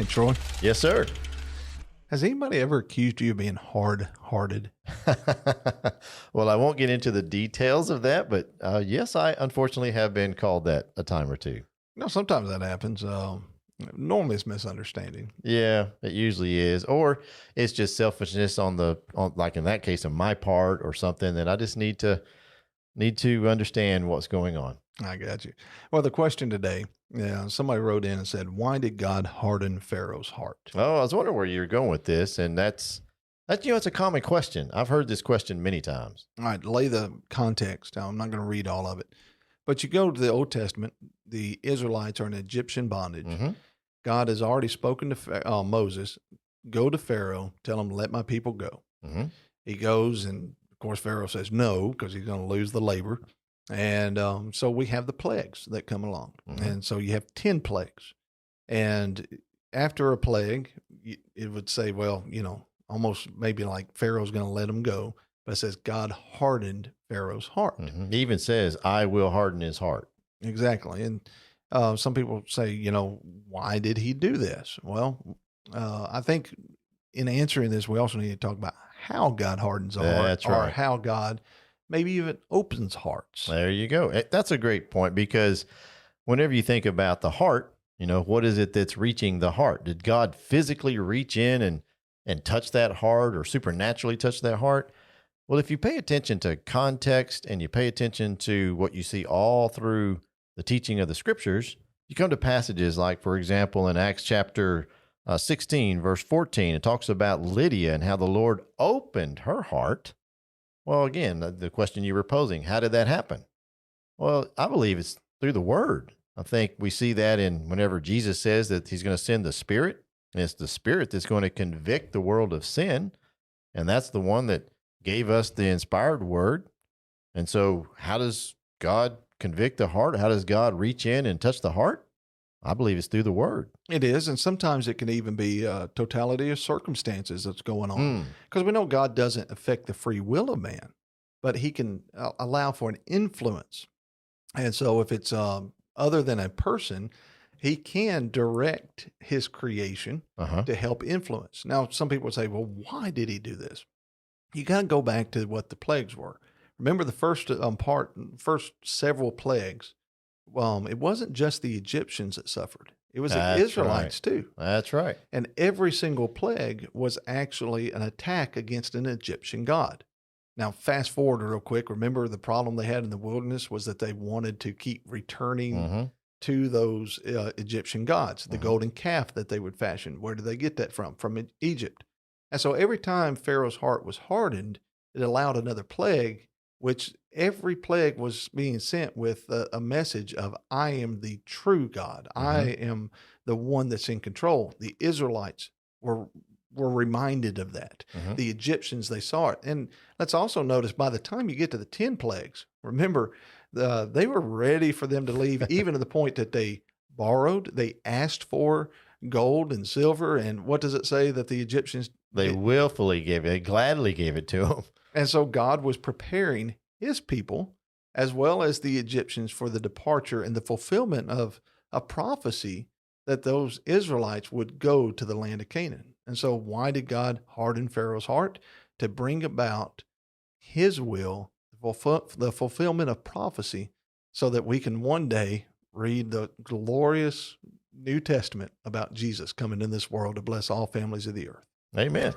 Hey, Troy, Yes, sir. has anybody ever accused you of being hard-hearted? Well, I won't get into the details of that, but yes, I unfortunately have been called that a time or two. Sometimes that happens. Normally it's misunderstanding. Yeah, it usually is, or it's just selfishness on like in that case on my part or something that I just need to understand what's going on. I got you. Well, the question today, somebody wrote in and said, why did God harden Pharaoh's heart? Oh, I was wondering where you're going with this, and it's a common question. I've heard this question many times. All right, lay the context. Now, I'm not going to read all of it, but you go to the Old Testament, the Israelites are in Egyptian bondage. Hmm. God has already spoken to Moses, go to Pharaoh, tell him, let my people go. Hmm. He goes, and of course, Pharaoh says no because he's going to lose the labor. And so we have the plagues that come along. Hmm. And so you have 10 plagues. And after a plague, it would say, well, almost maybe like Pharaoh's going to let him go. But it says God hardened Pharaoh's heart. Hmm. He even says, "I will harden his heart." Exactly. And some people say, why did he do this? Well, I think in answering this, we also need to talk about how God hardens a heart, That's or right. how God maybe even opens hearts. There you go. That's a great point because whenever you think about the heart, what is it that's reaching the heart? Did God physically reach in and touch that heart or supernaturally touch that heart? Well, if you pay attention to context and you pay attention to what you see all through the teaching of the scriptures, you come to passages like, for example, in Acts chapter 16, verse 14, it talks about Lydia and how the Lord opened her heart. Well, again, the question you were posing, how did that happen? Well, I believe it's through the word. I think we see that in whenever Jesus says that he's going to send the Spirit, and it's the Spirit that's going to convict the world of sin. And that's the one that gave us the inspired word. And so, how does God convict the heart? How does God reach in and touch the heart? I believe it's through the word. It is. And sometimes it can even be totality of circumstances that's going on. Mm. Because we know God doesn't affect the free will of man, but he can allow for an influence. And so if it's other than a person, he can direct his creation Uh-huh. to help influence. Now, some people say, well, why did he do this? You got to go back to what the plagues were. Remember the first several plagues. It wasn't just the Egyptians that suffered. It was the That's Israelites right. too. That's right. And every single plague was actually an attack against an Egyptian god. Now, fast forward real quick. Remember the problem they had in the wilderness was that they wanted to keep returning Mm-hmm. to those Egyptian gods, the Mhm. golden calf that they would fashion. Where did they get that from? From Egypt. And so every time Pharaoh's heart was hardened, it allowed another plague, which every plague was being sent with a message of, I am the true God. I am the one that's in control. The Israelites were reminded of that. Mhm. The Egyptians, they saw it. And let's also notice by the time you get to the 10 plagues, remember, they were ready for them to leave, even to the point that they borrowed, they asked for gold and silver. And what does it say that the Egyptians They did? willfully gave it. They gladly gave it to him. And so God was preparing his people as well as the Egyptians for the departure and the fulfillment of a prophecy that those Israelites would go to the land of Canaan. And so why did God harden Pharaoh's heart? To bring about his will, the fulfillment of prophecy, so that we can one day read the glorious New Testament about Jesus coming in this world to bless all families of the earth. Amen.